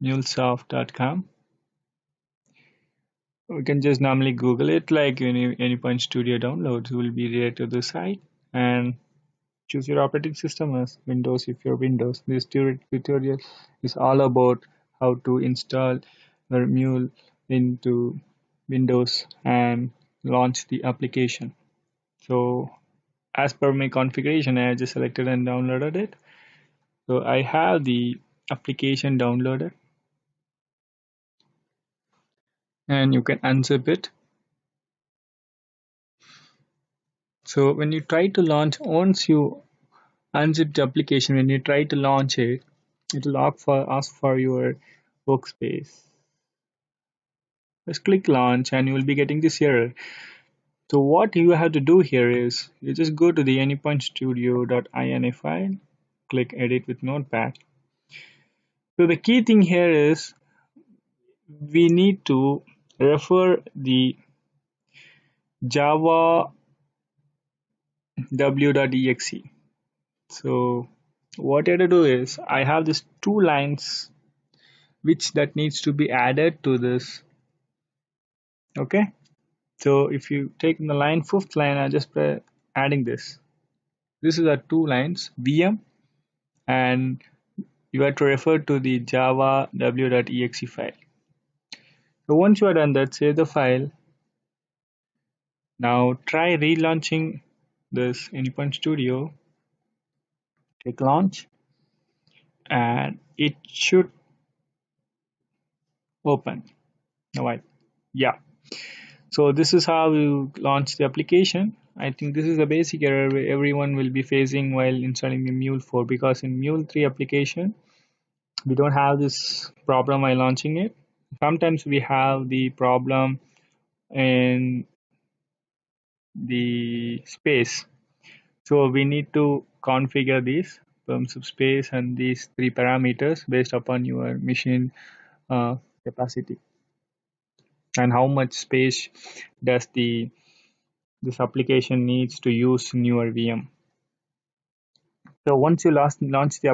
mulesoft.com. We can just normally Google it like Anypoint Studio downloads. You will be directed to the site and choose your operating system as Windows if you're Windows. This tutorial is all about how to install the Mule into Windows and launch the application. So as per my configuration, I just selected and downloaded it. So I have the application downloaded, and you can unzip it. So when you try to launch, once you unzip the application, when you try to launch it, it will ask for your workspace. Just click launch and you will be getting this error. So what you have to do here is you just go to the AnypointStudio.ini file, click edit with notepad. So the key thing here is we need to refer the Java w.exe. So what I have to do is I have these two lines which that needs to be added to this. Okay, so if you take the line, fifth line, I just adding this. This is our two lines, VM, and you have to refer to the java w.exe file. So once you are done that, save the file. Now try relaunching this Anypoint Studio. Click launch and it should open. Alright, yeah. So this is how you launch the application. I think this is a basic error where everyone will be facing while installing the Mule 4, because in Mule 3 application we don't have this problem while launching it. Sometimes we have the problem in the space, so we need to configure these terms of space and these three parameters based upon your machine capacity and how much space does this application needs to use in your VM. So once you launch the